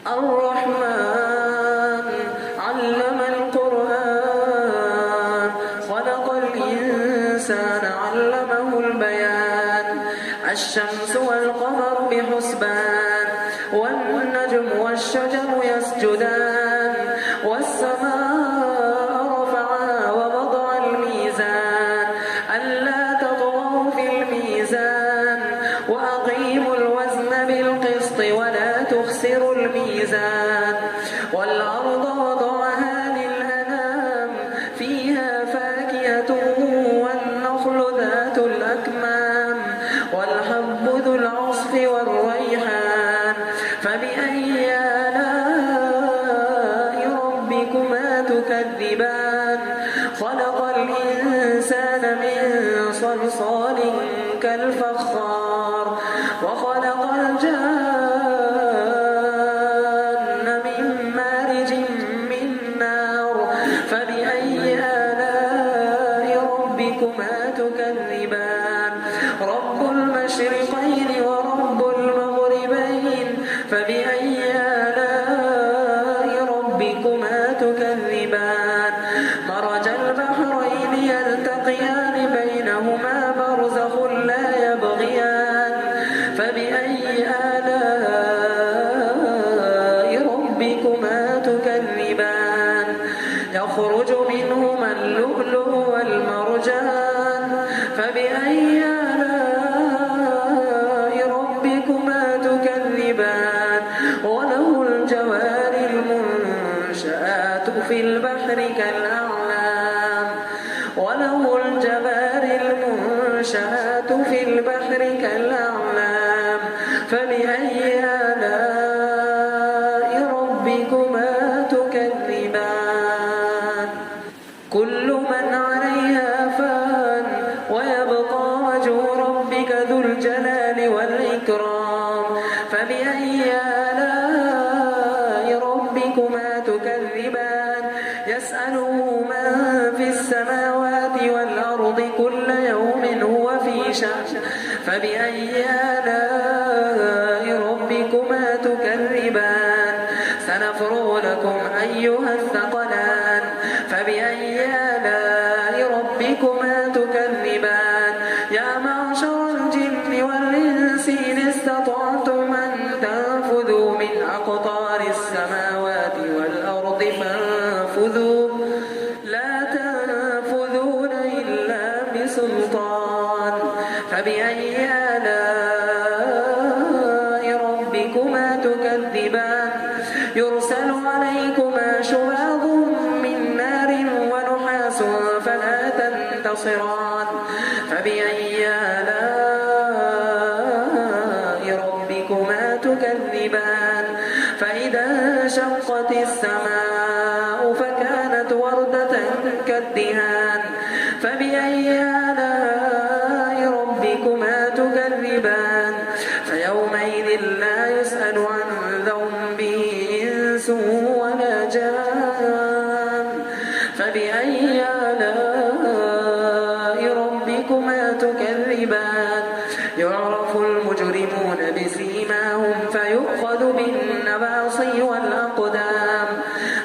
الرحمن علم القرآن خلق الإنسان علمه البيان الشمس والقمر بحسبان والنجم والشجر يسجدان والسماء رفعها ووضع الميزان ألا تطغوا في الميزان وأقيموا الوزن بالقسط ولا تخسروا الميزان والأرض وضعها للأنام فيها فاكهة والنخل ذات الأكمام والحب ذو العصف والريحان فبأي آلاء ربكما تكذبان خلق الإنسان من صلصال كالفخار وخلق الجان من مارج من نار فبأي آلاء ربكما تكذبان رب المشرقين ورب المغربين فبأي آلاء ربكما تكذبان مرج البحرين يلتقيان بينهما برزخ لا يبغيان فبأي آلاء ربكما تكذبان يخرج منهما اللؤلؤ والمرجان فبأي آلاء ربكما تكذبان وله الجوار المنشآت في البحر كالأعلام وله الجوار المنشآت في البحر كالأعلام فبأي آلاء ربكما تكذبان كل من عليها فان ويبقى وجه ربك ذو الجلال والإكرام فبأي آلاء ربكما تكذبان يسأله من في السماوات والأرض كل يوم هو في شأن فبأي آلاء ربكما تكذبان سنفرغ لكم أيها الثقلان فبأي آلاء ربكما تكذبان يا معشر الجن والإنس إن استطعتم أن تنفذوا من أقطار السماوات والأرض فانفذوا لا تنفذون إلا بسلطان فبأي آلاء ربكما تكذبان يرسل عليكما شواظ من نار ونحاس فلا تنتصران فبأي آلاء ربكما تكذبان فإذا انشقت السماء فكانت وردة كالدهان فبأي آلاء ربكما تكذبان فيومئذ لا يسأل عن ذنبه إنس ولا جان فبأي آلاء ربكما تكذبان يعرف المجرمون بسيماهم فيؤخذ بالنواصي والأقدام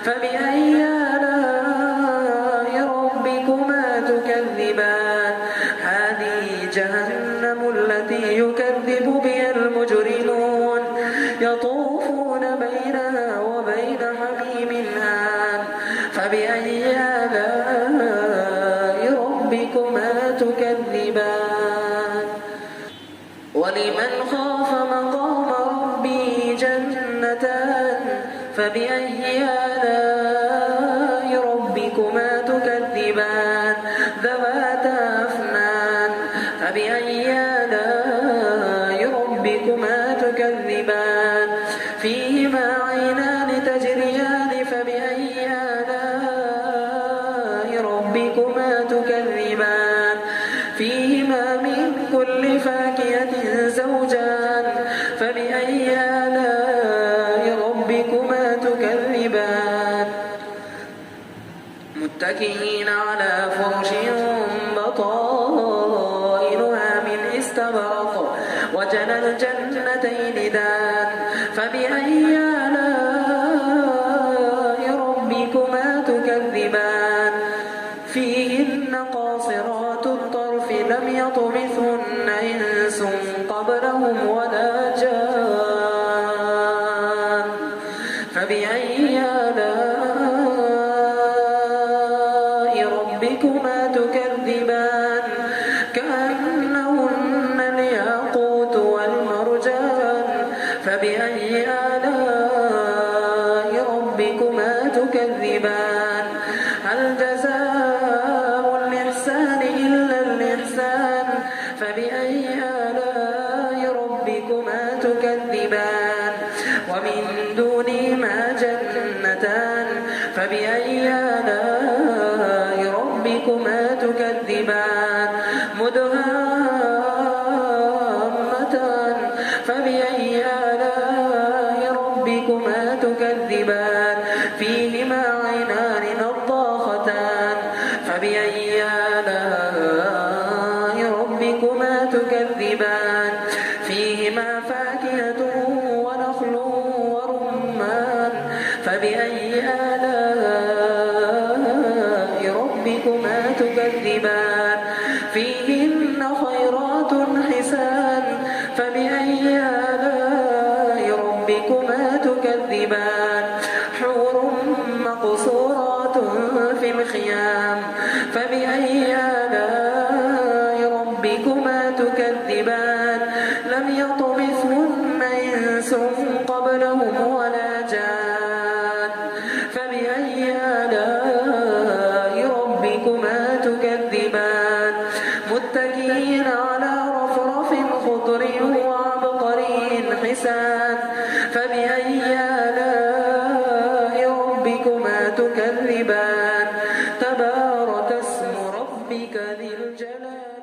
فبأي آلاء ربكما تكذبان هذه جهنم التي يكذب بها المجرمون يطوفون بينها وبين حميم آن فبأي آلاء ربكما تكذبان ولمن خاف مقام ربه جنتان فبأي آلاء ربكما تكذبان ذواتا أفنان فبأي آلاء ربكما تكذبان فيهما عينان تجريان فبأي آلاء ربكما تكذبان فيهما من كل فاكهة زوجان فبأي آلاء ربكما تكذبان متكئين على فرش بطائنها من استبرق وجنى الجنتين دان فبأي آلاء يطمثهن إنس قبلهم ولا جان فبأي آلاء ربكما تكذبان كأنهن الياقوت والمرجان فبأي آلاء ربكما تكذبان هل جزاء الإحسان إلا الإحسان فبأي آلاء ربكما تكذبان ومن دونهما جنتان فبأي آلاء ربكما تكذبان مدهامتان فبأي آلاء ربكما تكذبان فيهما عينان نضاختان فبأي آلاء ربكما تكذبان فيهما فاكهة ونخل ورمان فبأي آلاء ربكما تكذبان فيهن خيرات حسان فبأي آلاء ربكما تكذبان حور مقصورات في الخيام فبأي آلاء ربكما تكذبان لم يطمثهن إنس قبلهم ولا جان فبأي آلاء ربكما تكذبان متكئين على رفرف خضر وعبقري حسان فبأي آلاء ربكما تكذبان تبارك اسم ربك ذي الجلال